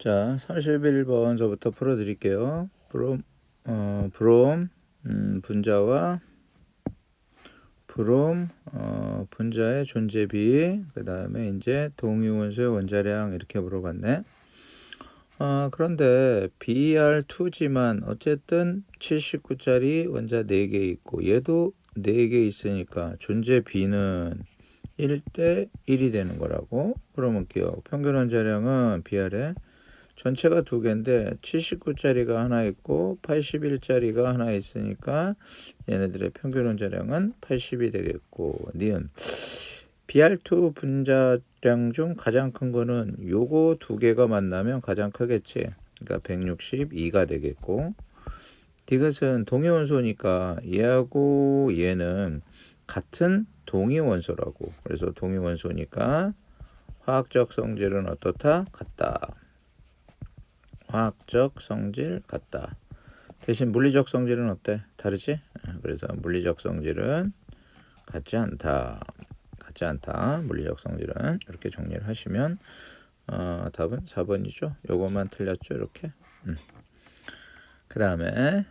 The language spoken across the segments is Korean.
자, 31번서부터 풀어드릴게요. 브롬 분자와 브롬 분자의 존재비, 그 다음에 이제 동위원소의 원자량 이렇게 물어봤네. 그런데 BR2지만 어쨌든 79짜리 원자 4개 있고 얘도 4개 있으니까 존재 B는 1대 1이 되는 거라고. 그러면 기억 평균 원자량은 BR에 전체가 2개인데 79짜리가 하나 있고 81짜리가 하나 있으니까 얘네들의 평균 원자량은 80이 되겠고, 니은 BR2 분자량 중 가장 큰 거는 요거 2개가 만나면 가장 크겠지. 그러니까 162가 되겠고, 디귿은 동위원소니까 얘하고 얘는 같은 동위원소라고. 그래서 동위원소니까 화학적 성질은 어떻다? 같다. 화학적 성질 같다. 대신 물리적 성질은 어때? 다르지? 그래서 물리적 성질은 같지 않다. 같지 않다. 물리적 성질은 이렇게 정리를 하시면 답은 4번이죠. 요것만 틀렸죠. 이렇게. 그 다음에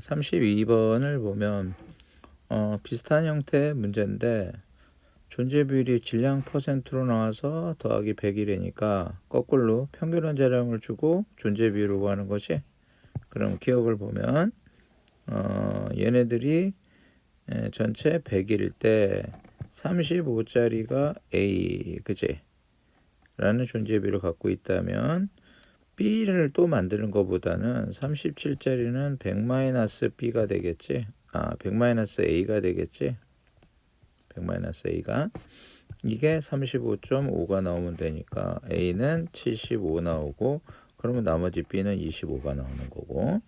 32번을 보면 비슷한 형태의 문제인데 존재 비율이 질량 퍼센트로 나와서 더하기 100이래니까 거꾸로 평균 원자량을 주고 존재 비율을 구하는 거지. 그럼 기억을 보면 얘네들이 전체 100일 때 35짜리가 A, 그치? 라는 존재 비율을 갖고 있다면 B를 또 만드는 것보다는 37짜리는 100-B가 되겠지. 100-A가 되겠지. 100-A가 이게 35.5가 나오면 되니까 A는 75 나오고, 그러면 나머지 B는 25가 나오는 거고.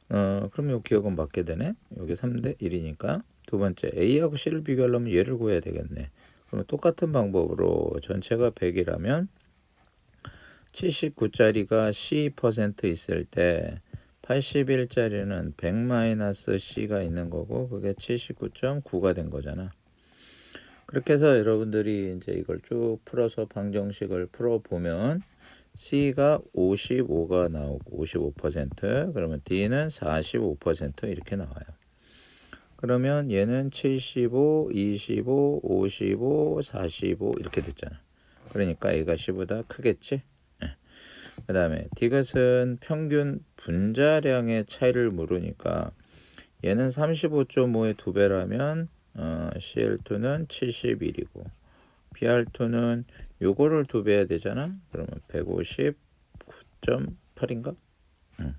그럼 요 기억은 맞게 되네. 여기 3대 1이니까. 두 번째, A하고 C를 비교하려면 얘를 구해야 되겠네. 그러면 똑같은 방법으로 전체가 100이라면 79짜리가 C% 있을 때 81짜리는 100-C가 있는 거고, 그게 79.9가 된 거잖아. 그렇게 해서 여러분들이 이제 이걸 쭉 풀어서 방정식을 풀어보면 C가 55가 나오고 55%, 그러면 D는 45% 이렇게 나와요. 그러면 얘는 75, 25, 55, 45 이렇게 됐잖아. 그러니까 A가 C보다 크겠지? 그 다음에 디귿은 평균 분자량의 차이를 물으니까 얘는 35.5의 2배라면 CL2는 71이고 BR2는 요거를 2배 해야 되잖아. 그러면 159.8인가?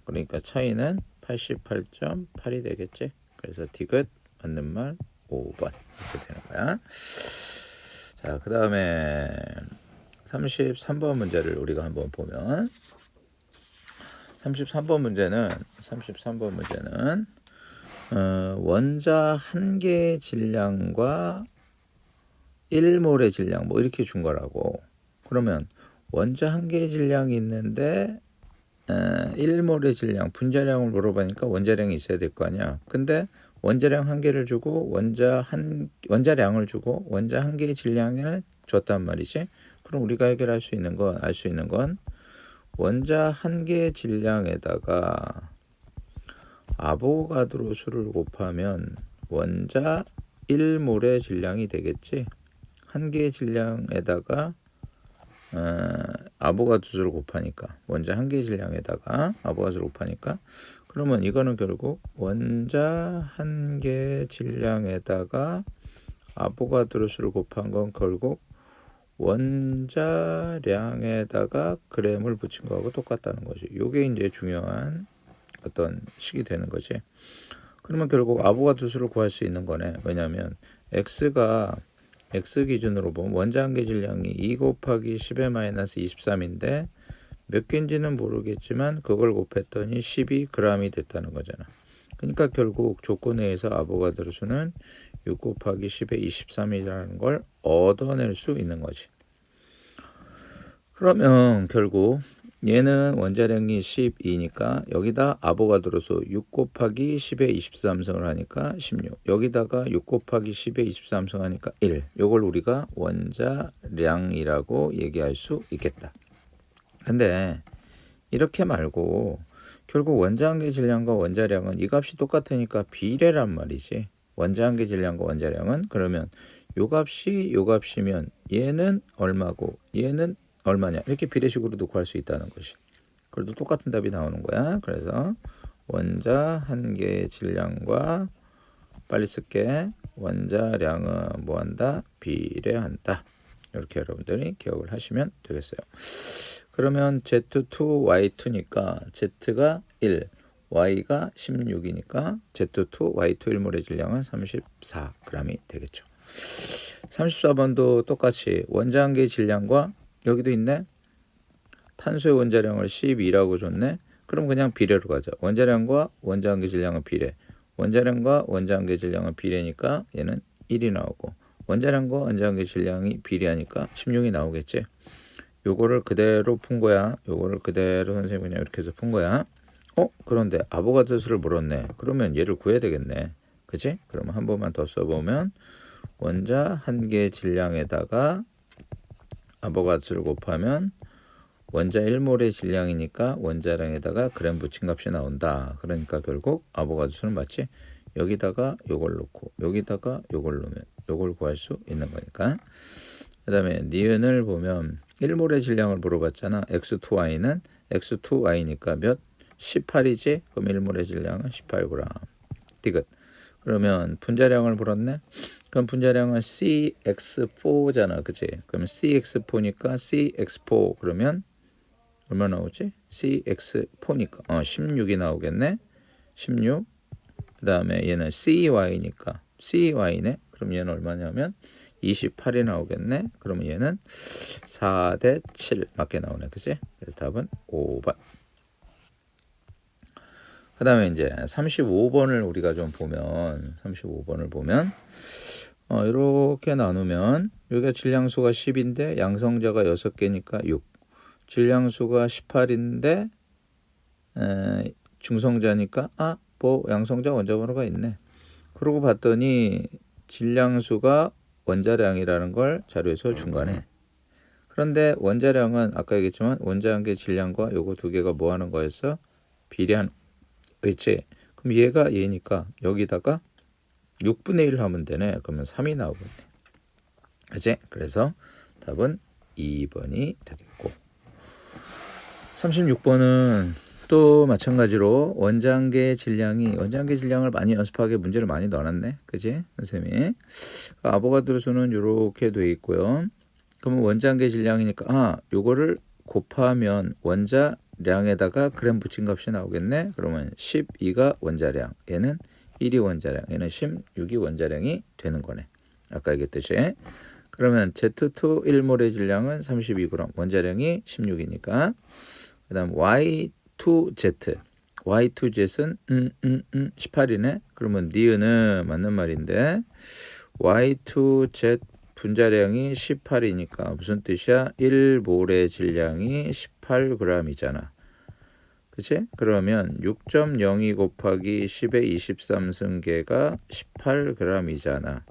그러니까 차이는 88.8이 되겠지. 그래서 디귿 맞는 말 5번 이렇게 되는 거야. 자, 그 다음에 33번 문제를 우리가 한번 보면 33번 문제는 원자 한 개의 질량과 1몰의 질량 뭐 이렇게 준 거라고. 그러면 원자 한 개의 질량이 있는데 1몰의 질량, 분자량을 물어보니까 원자량이 있어야 될 거 아니야. 근데 원자량 한 개를 주고 원자량을 주고 원자 한 개의 질량을 줬단 말이지. 그럼 우리가 해결할 수 있는 건, 알 수 있는 건 원자 한 개의 질량에다가 아보가드로 수를 곱하면 원자 1몰의 질량이 되겠지. 한 개의 질량에다가 아보가드 수를 곱하니까, 원자 한 개의 질량에다가 아보가드 수를 곱하니까, 그러면 이거는 결국 원자 한 개의 질량에다가 아보가드로 수를 곱한 건 결국 원자량에다가 그램을 붙인 거하고 똑같다는 거지. 요게 이제 중요한 어떤 식이 되는 거지. 그러면 결국 아보가드 수를 구할 수 있는 거네. 왜냐하면 X가 X 기준으로 보면 원자 한 개 질량이 2 곱하기 10의 -23인데 몇 개인지는 모르겠지만 그걸 곱했더니 12g이 됐다는 거잖아. 그러니까 결국 조건에 의해서 아보가드로 수는 6 곱하기 10의 23이라는 걸 얻어낼 수 있는 거지. 그러면 결국 얘는 원자량이 12니까 여기다 아보가드로 수 6 곱하기 10의 23승을 하니까 16. 여기다가 6 곱하기 10의 23승 하니까 1. 요걸 우리가 원자량이라고 얘기할 수 있겠다. 근데 이렇게 말고 결국 원자한계 질량과 원자량은 이 값이 똑같으니까 비례란 말이지. 원자한계 질량과 원자량은 그러면 요 값이면 얘는 얼마고 얘는 얼마냐 이렇게 비례식으로도 구할 수 있다는 것이. 그래도 똑같은 답이 나오는 거야. 그래서 원자 한 개의 질량과 빨리 쓸게. 원자량은 뭐한다? 비례한다. 이렇게 여러분들이 기억을 하시면 되겠어요. 그러면 Z2, Y2니까 Z가 1, Y가 16이니까 Z2, Y2 1몰의 질량은 34g이 되겠죠. 34번도 똑같이 원자 한 개의 질량과 여기도 있네. 탄소의 원자량을 12라고 줬네. 그럼 그냥 비례로 가자. 원자량과 원자 한 개 질량은 비례. 원자량과 원자 한 개 질량은 비례니까 얘는 1이 나오고 원자량과 원자 한 개 질량이 비례하니까 16이 나오겠지. 요거를 그대로 푼 거야. 요거를 그대로 선생님이 그냥 이렇게 해서 푼 거야. 그런데 아보가드로 수를 물었네. 그러면 얘를 구해야 되겠네. 그치? 그러면 한 번만 더 써보면 원자 한 개의 질량에다가 아보가드 수를 곱하면 원자 1몰의 질량이니까 원자량에다가 그램 붙인 값이 나온다. 그러니까 결국 아보가드 수는 맞지? 여기다가 요걸 놓고 여기다가 요걸 놓으면 요걸 구할 수 있는 거니까. 그 다음에 니은을 보면 1몰의 질량을 물어봤잖아. X2Y는 X2Y니까 몇? 18이지? 그럼 1몰의 질량은 18g. 디귿. 그러면 분자량을 물었네. 그럼 분자량은 CX4잖아. 그치? 그러면 CX4니까 CX4 그러면 얼마 나오지? CX4니까 16이 나오겠네. 16. 그 다음에 얘는 CY니까 CY네. 그럼 얘는 얼마냐면 28이 나오겠네. 그러면 얘는 4대 7 맞게 나오네. 그치? 그래서 답은 5번. 그 다음에 이제 35번을 우리가 좀 보면 35번을 보면 이렇게 나누면 여기가 질량수가 10인데 양성자가 6개니까 6. 질량수가 18인데 중성자니까 뭐 양성자 원자번호가 있네. 그러고 봤더니 질량수가 원자량이라는 걸 자료에서 중간에. 그런데 원자량은 아까 얘기했지만 원자 한 개 질량과 요거 두 개가 뭐 하는 거였어? 비례하는 그치? 그럼 얘가 얘니까 여기다가 6분의 1 하면 되네. 그러면 3이 나오겠네. 그치? 그래서 답은 2번이 되겠고 36번은 또 마찬가지로 원자 한 개의 질량을 많이 연습하게 문제를 많이 넣어놨네. 그치? 선생님이. 아보가드로 수는 이렇게 돼 있고요. 그러면 원자 한 개의 질량이니까 요거를 곱하면 원자량에다가 그램 붙인 값이 나오겠네. 그러면 12가 원자량, 얘는 1이 원자량, 얘는 16이 원자량이 되는 거네. 아까 얘기했듯이. 그러면 Z2 1몰의 질량은 32g, 원자량이 16이니까. 그 다음 Y2Z, Y2Z는 18이네. 그러면 니은은 맞는 말인데 Y2Z 분자량이 18이니까 무슨 뜻이야? 1몰의 질량이 18g이잖아. 그치? 그러면 6.02 곱하기 10의 23승계가 18g이잖아.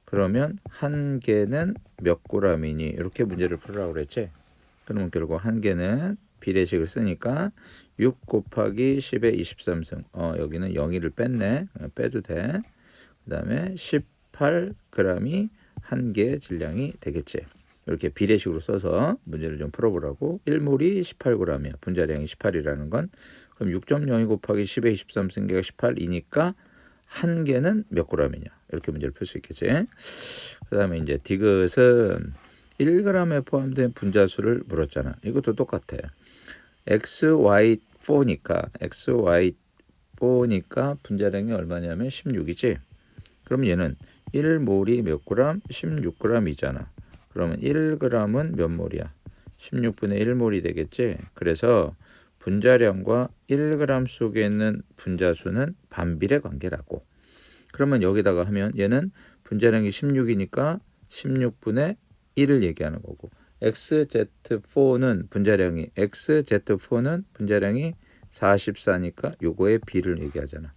그러면 한 개는 몇 g이니? 이렇게 문제를 풀으라고 그랬지? 그러면 결국 한 개는 비례식을 쓰니까 6 곱하기 10의 23승. 여기는 0을 뺐네. 빼도 돼. 그 다음에 18g이 한 개의 질량이 되겠지. 이렇게 비례식으로 써서 문제를 좀 풀어보라고. 1몰이 18g이야. 분자량이 18이라는 건. 그럼 6.02 곱하기 10의 23승계가 18이니까 한 개는 몇 g이냐. 이렇게 문제를 풀 수 있겠지. 그 다음에 이제 디귿은 1g에 포함된 분자수를 물었잖아. 이것도 똑같아. XY4니까 분자량이 얼마냐면 16이지. 그럼 얘는 1몰이 몇 그램? 16g이잖아. 그러면 1g은 몇 몰이야? 16분의 1몰이 되겠지. 그래서 분자량과 1g 속에 있는 분자수는 반비례 관계라고. 그러면 여기다가 하면 얘는 분자량이 16이니까 16분의 1을 얘기하는 거고 XZ4는 분자량이 44니까 요거의 비를 얘기하잖아.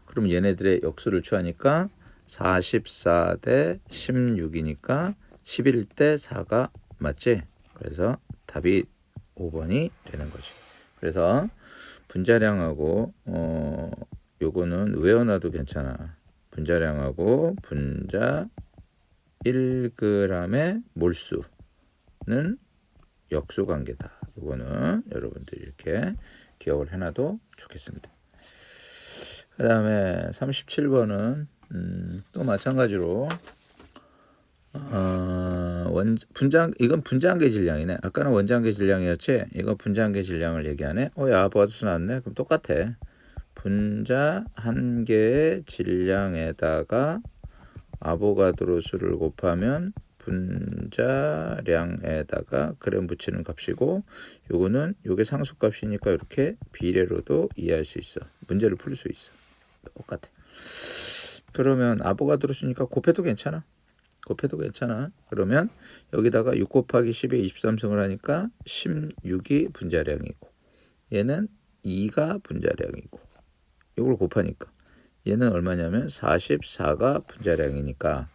그럼 얘네들의 역수를 취하니까 44대 16이니까 11대 4가 맞지? 그래서 답이 5번이 되는 거지. 그래서 분자량하고 요거는 외워놔도 괜찮아. 분자량하고 분자 1g의 몰수는 역수관계다. 요거는 여러분들이 이렇게 기억을 해놔도 좋겠습니다. 그 다음에 37번은 또 마찬가지로 이건 분자한계 질량이네. 아까는 원자한계 질량이었지. 이거 분자한계 질량을 얘기하네. 야, 아보가드로 나왔네. 그럼 똑같아. 분자 한 개의 질량에다가 아보가드로 수를 곱하면 분자량에다가 그램 붙이는 값이고, 요거는 요게 상수값이니까 이렇게 비례로도 이해할 수 있어. 문제를 풀 수 있어. 똑같아. 그러면 아보가드로 수니까 곱해도 괜찮아. 그러면 여기다가 6 곱하기 10에 23승을 하니까 16이 분자량이고, 얘는 2가 분자량이고, 이걸 곱하니까 얘는 얼마냐면 44가 분자량이니까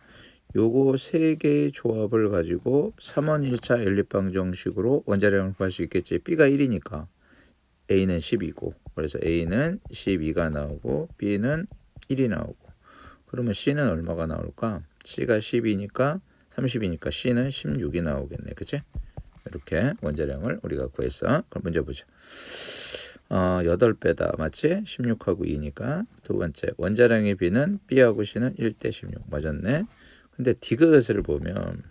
요거 세 개의 조합을 가지고 3원 1차 연립방정식으로 원자량을 구할 수 있겠지. B가 1이니까 A는 10이고, 그래서 A는 12가 나오고 B는 1이 나오고, 그러면 C는 얼마가 나올까? C가 10이니까 30이니까 C는 16이 나오겠네. 그치? 이렇게 원자량을 우리가 구했어. 그럼 문제 보자. 8배다. 맞지? 16하고 2니까. 두 번째, 원자량의 B는 B하고 C는 1대 16. 맞았네. 근데 디귿을 보면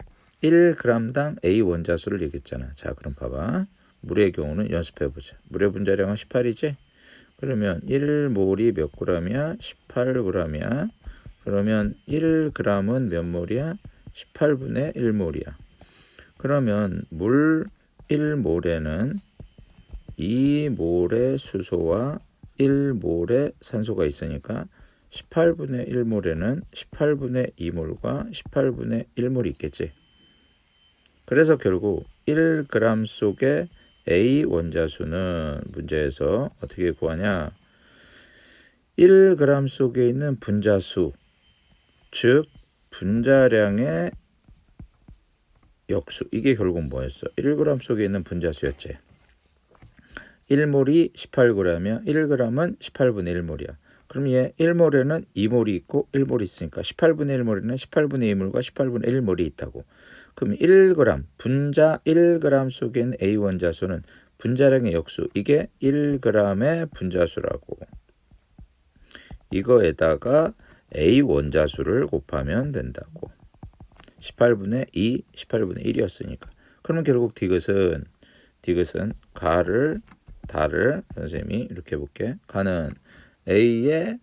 1g당 A 원자수를 얘기했잖아. 자, 그럼 봐봐. 물의 경우는 연습해보자. 물의 분자량은 18이지? 그러면 1몰이 몇 g이야? 18g이야. 그러면 1g은 몇 몰이야? 18분의 1몰이야. 그러면 물 1몰에는 2몰의 수소와 1몰의 산소가 있으니까 18분의 1몰에는 18분의 2몰과 18분의 1몰이 있겠지. 그래서 결국 1g 속의 A 원자수는 문제에서 어떻게 구하냐? 1g 속에 있는 분자수, 즉 분자량의 역수, 이게 결국 뭐였어? 1g 속에 있는 분자수였지. 1몰이 18g이면 1g은 18분의 1몰이야. 그럼 얘 1몰에는 2몰이 있고 1몰이 있으니까 18분의 1몰에는 18분의 2몰과 18분의 1몰이 있다고. 그럼 1g, 분자 1g 속에 있는 A 원자수는 분자량의 역수, 이게 1g의 분자수라고. 이거에다가 A 원자수를 곱하면 된다고. 18분의 2, 18분의 1이었으니까. 그러면 결국 디귿은 가를 다를 선생님이 이렇게 해볼게. 가는 A의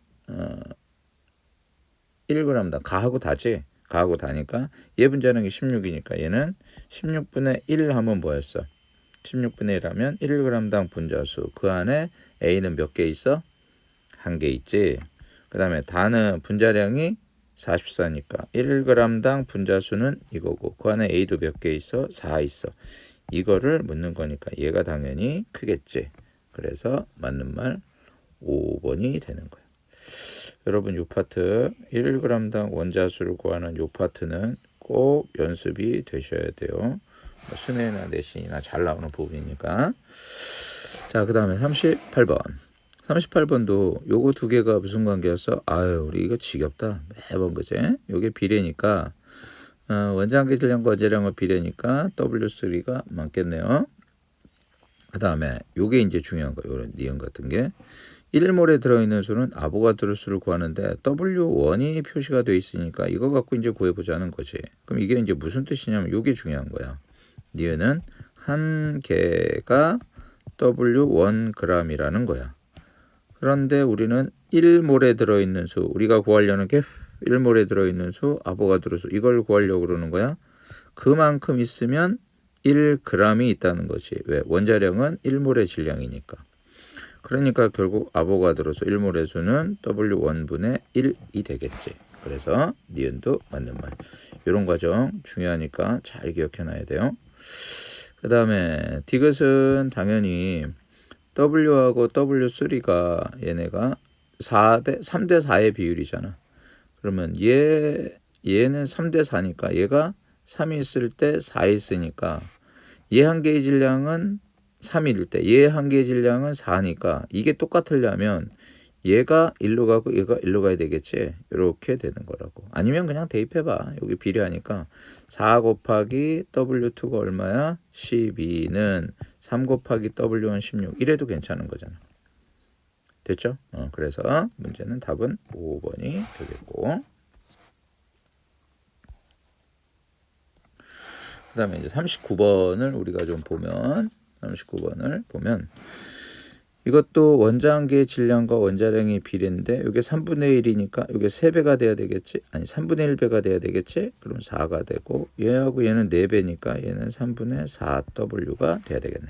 1g당 가하고 다지. 가하고 다니까 얘 분자량이 16이니까 얘는 16분의 1 하면 뭐였어? 16분의 1 하면 1g당 분자수. 그 안에 A는 몇 개 있어? 한 개 있지. 그 다음에 다는 분자량이 44니까 1g당 분자수는 이거고, 그 안에 A도 몇 개 있어? 4 있어. 이거를 묻는 거니까 얘가 당연히 크겠지. 그래서 맞는 말 5번이 되는 거야. 여러분, 이 파트 1g당 원자수를 구하는 이 파트는 꼭 연습이 되셔야 돼요. 수능이나 내신이나 잘 나오는 부분이니까. 자, 그 다음에 38번. 38번도 요거 두 개가 무슨 관계였어? 우리 이거 지겹다. 매번 그제? 요게 비례니까 원자한계 질량과 원자량의 비례니까 W3가 많겠네요. 그 다음에 요게 이제 중요한 거, 요런 니은 같은 게 1몰에 들어있는 수는 아보가드로 수를 구하는데 W1이 표시가 되어 있으니까 이거 갖고 이제 구해보자는 거지. 그럼 이게 이제 무슨 뜻이냐면 요게 중요한 거야. 니은은 한 개가 W1g이라는 거야. 그런데 우리는 1몰에 들어있는 수, 우리가 구하려는 게 1몰에 들어있는 수, 아보가드로 수, 이걸 구하려고 그러는 거야. 그만큼 있으면 1g이 있다는 거지. 왜? 원자량은 1몰의 질량이니까. 그러니까 결국 아보가드로수 1몰의 수는 W1분의 1이 되겠지. 그래서 니은도 맞는 말. 이런 과정 중요하니까 잘 기억해놔야 돼요. 그 다음에 디귿은 당연히 W하고 W3가 얘네가 3대 4의 비율이잖아. 그러면 얘는 3대 4니까 얘가 3이 있을 때 4 있으니까 얘 한 개의 질량은 3일 때 얘 한 개의 질량은 4니까 이게 똑같으려면 얘가 1로 가고 얘가 1로 가야 되겠지. 이렇게 되는 거라고. 아니면 그냥 대입해봐. 여기 비례하니까 4 곱하기 W2가 얼마야? 12는 3 곱하기 W는 16. 이래도 괜찮은 거잖아. 됐죠? 그래서 문제는 답은 5번이 되겠고, 그 다음에 이제 39번을 우리가 좀 보면, 39번을 보면 이것도 원자 한 개의 질량과 원자량의 비례인데 이게 3분의 1이니까 이게 3배가 돼야 되겠지? 아니 3분의 1배가 돼야 되겠지? 그럼 4가 되고 얘하고 얘는 4배니까 얘는 3분의 4W가 돼야 되겠네.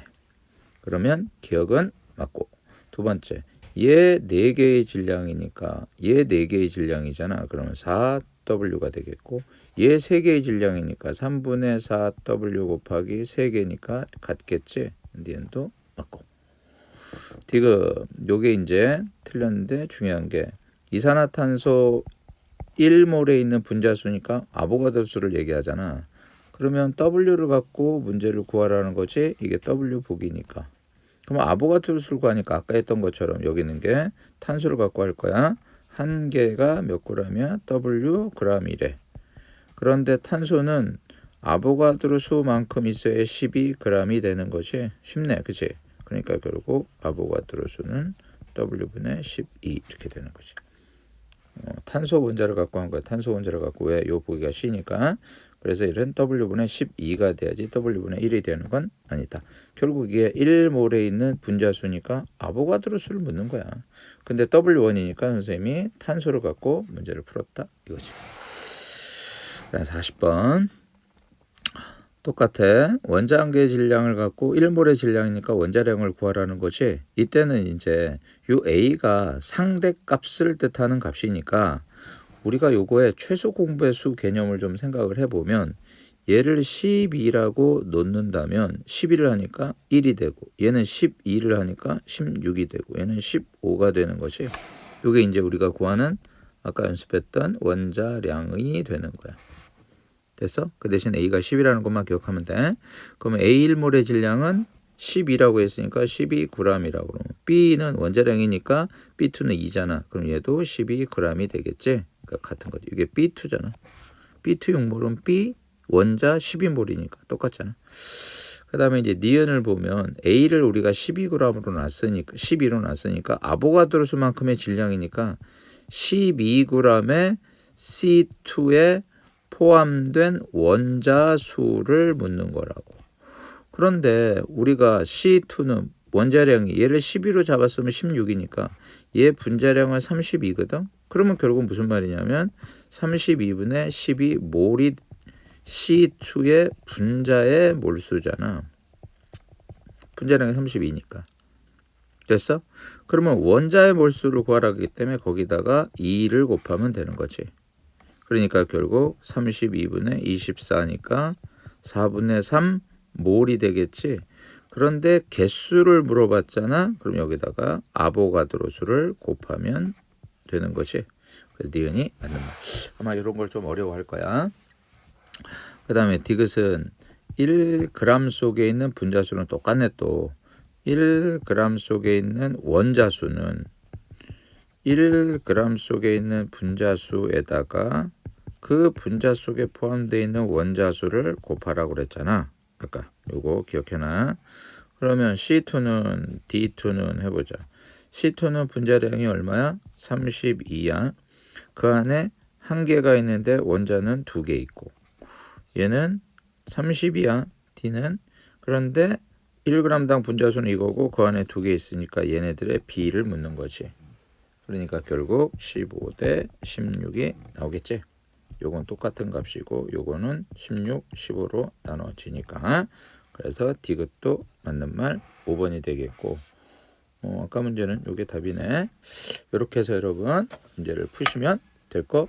그러면 기억은 맞고, 두 번째 얘 4개의 질량이니까 얘 4개의 질량이잖아. 그러면 4W가 되겠고 얘 3개의 질량이니까 3분의 4W 곱하기 3개니까 같겠지? 니은도 맞고. 디귿 요게 이제 틀렸는데 중요한 게 이산화탄소 1몰에 있는 분자수니까 아보가드로 수를 얘기하잖아. 그러면 W를 갖고 문제를 구하라는 거지. 이게 W 보기니까. 그럼 아보가드로 수를 구하니까 아까 했던 것처럼 여기 있는 게 탄소를 갖고 할 거야. 한 개가 몇 g이야? W g이래. 그런데 탄소는 아보가드로 수만큼 있어야 12g이 되는 것이 쉽네. 그치? 그러니까 결국 아보가드로 수는 W분의 12 이렇게 되는 거지. 탄소 원자를 갖고 한 거야. 탄소 원자를 갖고 왜? 요 보기가 C니까. 그래서 이런 W분의 12가 돼야지 W분의 1이 되는 건 아니다. 결국 이게 1몰에 있는 분자수니까 아보가드로 수를 묻는 거야. 근데 W1이니까 선생님이 탄소를 갖고 문제를 풀었다 이거지. 40번 똑같아. 원자 한 개의 질량을 갖고 1몰의 질량이니까 원자량을 구하라는 거지. 이때는 이제 요 A가 상대값을 뜻하는 값이니까 우리가 요거에 최소 공배의 수 개념을 좀 생각을 해보면 얘를 12라고 놓는다면 12를 하니까 1이 되고 얘는 12를 하니까 16이 되고 얘는 15가 되는 것이 요게 이제 우리가 구하는 아까 연습했던 원자량이 되는 거야. 됐어? 그 대신 A가 10이라는 것만 기억하면 돼. 그러면 A1몰의 질량은 12라고 했으니까 12g이라고 그러면 B는 원자량이니까 B2는 2잖아. 그럼 얘도 12g이 되겠지? 그러니까 같은 거지. 이게 B2잖아. B2 용몰은 B 원자 12몰이니까 똑같잖아. 그 다음에 이제 니은을 보면 A를 우리가 12g으로 놨으니까 12로 놨으니까 아보가드로 수만큼의 질량이니까 12g의 C2에 포함된 원자 수를 묻는 거라고. 그런데 우리가 C2는 원자량이 얘를 12로 잡았으면 16이니까 얘 분자량은 32거든. 그러면 결국 무슨 말이냐면 32분의 12몰이 C2의 분자의 몰수잖아. 분자량이 32니까. 됐어? 그러면 원자의 몰수를 구하라 하기 때문에 거기다가 2를 곱하면 되는 거지. 그러니까 결국 32분의 24니까 4분의 3 몰이 되겠지. 그런데 개수를 물어봤잖아. 그럼 여기다가 아보가드로 수를 곱하면 되는 거지. 그래서 니은이 맞는 말. 아마 이런 걸 좀 어려워할 거야. 그 다음에 디귿은 1g 속에 있는 분자수는 똑같네. 또 1g 속에 있는 원자수는 1g 속에 있는 분자수에다가 그 분자 속에 포함되어 있는 원자수를 곱하라고 그랬잖아. 아까 요거 기억해놔. 그러면 C2는 D2는 해보자. C2는 분자량이 얼마야? 32야. 그 안에 한 개가 있는데 원자는 2개 있고 얘는 30이야. D는. 그런데 1g당 분자수는 이거고 그 안에 2개 있으니까 얘네들의 B를 묻는 거지. 그러니까 결국 15 대 16이 나오겠지. 요건 똑같은 값이고 요거는 16, 15로 나눠지니까 그래서 디귿도 맞는 말 5번이 되겠고 아까 문제는 요게 답이네. 이렇게 해서 여러분 문제를 푸시면 될 것